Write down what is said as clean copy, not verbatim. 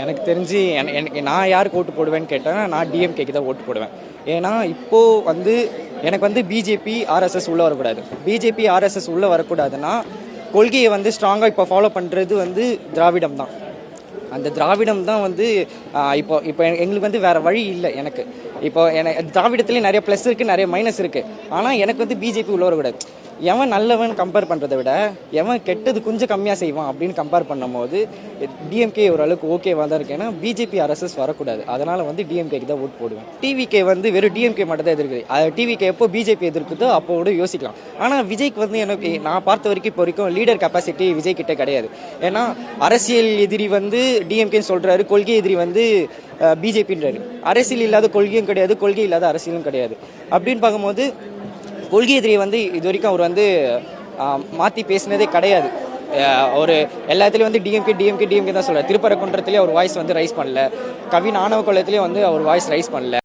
எனக்கு தெரிஞ்சு நான் யாருக்கு ஓட்டு போடுவேன்னு கேட்டேன்னா நான் டிஎம்கேக்கு தான் ஓட்டு போடுவேன். ஏன்னா இப்போது வந்து எனக்கு வந்து பிஜேபி ஆர்எஸ்எஸ் உள்ளே வரக்கூடாது. பிஜேபி ஆர்எஸ்எஸ் உள்ளே வரக்கூடாதுன்னா கொள்கையை வந்து ஸ்ட்ராங்காக இப்போ ஃபாலோ பண்ணுறது வந்து திராவிடம் தான். அந்த திராவிடம் தான் வந்து இப்போ இப்போ எங்களுக்கு வந்து வேறு வழி இல்லை. எனக்கு இப்போ திராவிடத்துலேயும் நிறைய ப்ளஸ் இருக்குது, நிறைய மைனஸ் இருக்குது. ஆனால் எனக்கு வந்து பிஜேபி உள்ள வரக்கூடாது. எவன் நல்லவன் கம்பேர் பண்ணுறதை விட எவன் கெட்டது கொஞ்சம் கம்மியாக செய்வான் அப்படின்னு கம்பேர் பண்ணும்போது டிஎம்கே ஓரளவுக்கு ஓகேவாக தான் இருக்குது. ஏன்னா பிஜேபி ஆர்எஸ்எஸ் வரக்கூடாது. அதனால் வந்து டிஎம்கேக்கு தான் ஓட்டு போடுவேன். டிவிகே வந்து வெறும் டிஎம்கே மட்டும் தான் எதிர்க்குது. அது டிவிகே எப்போ பிஜேபி எதிர்க்குதோ அப்போது யோசிக்கலாம். ஆனால் விஜய்க்கு வந்து எனக்கு நான் பார்த்த வரைக்கும் இப்போ வரைக்கும் லீடர் கெப்பாசிட்டி விஜய் கிட்டே கிடையாது. ஏன்னா அரசியல் எதிரி வந்து டிஎம்கேன்னு சொல்கிறாரு, கொள்கை எதிரி வந்து பிஜேபின்றாரு. அரசியல் இல்லாத கொள்கையும் கிடையாது, கொள்கை இல்லாத அரசியலும் கிடையாது. அப்படின்னு பார்க்கும்போது கொள்கை எதிரியை வந்து இது வரைக்கும் அவர் வந்து மாற்றி பேசினதே கிடையாது. ஒரு எல்லாத்துலேயும் வந்து டிஎம்கே தான் சொல்கிறார். திருப்பரங்குன்றத்துலேயே அவர் வாய்ஸ் வந்து ரைஸ் பண்ணல. கவின் ஆணவ கொள்ளத்துலேயே வந்து அவர் வாய்ஸ் ரைஸ் பண்ணல.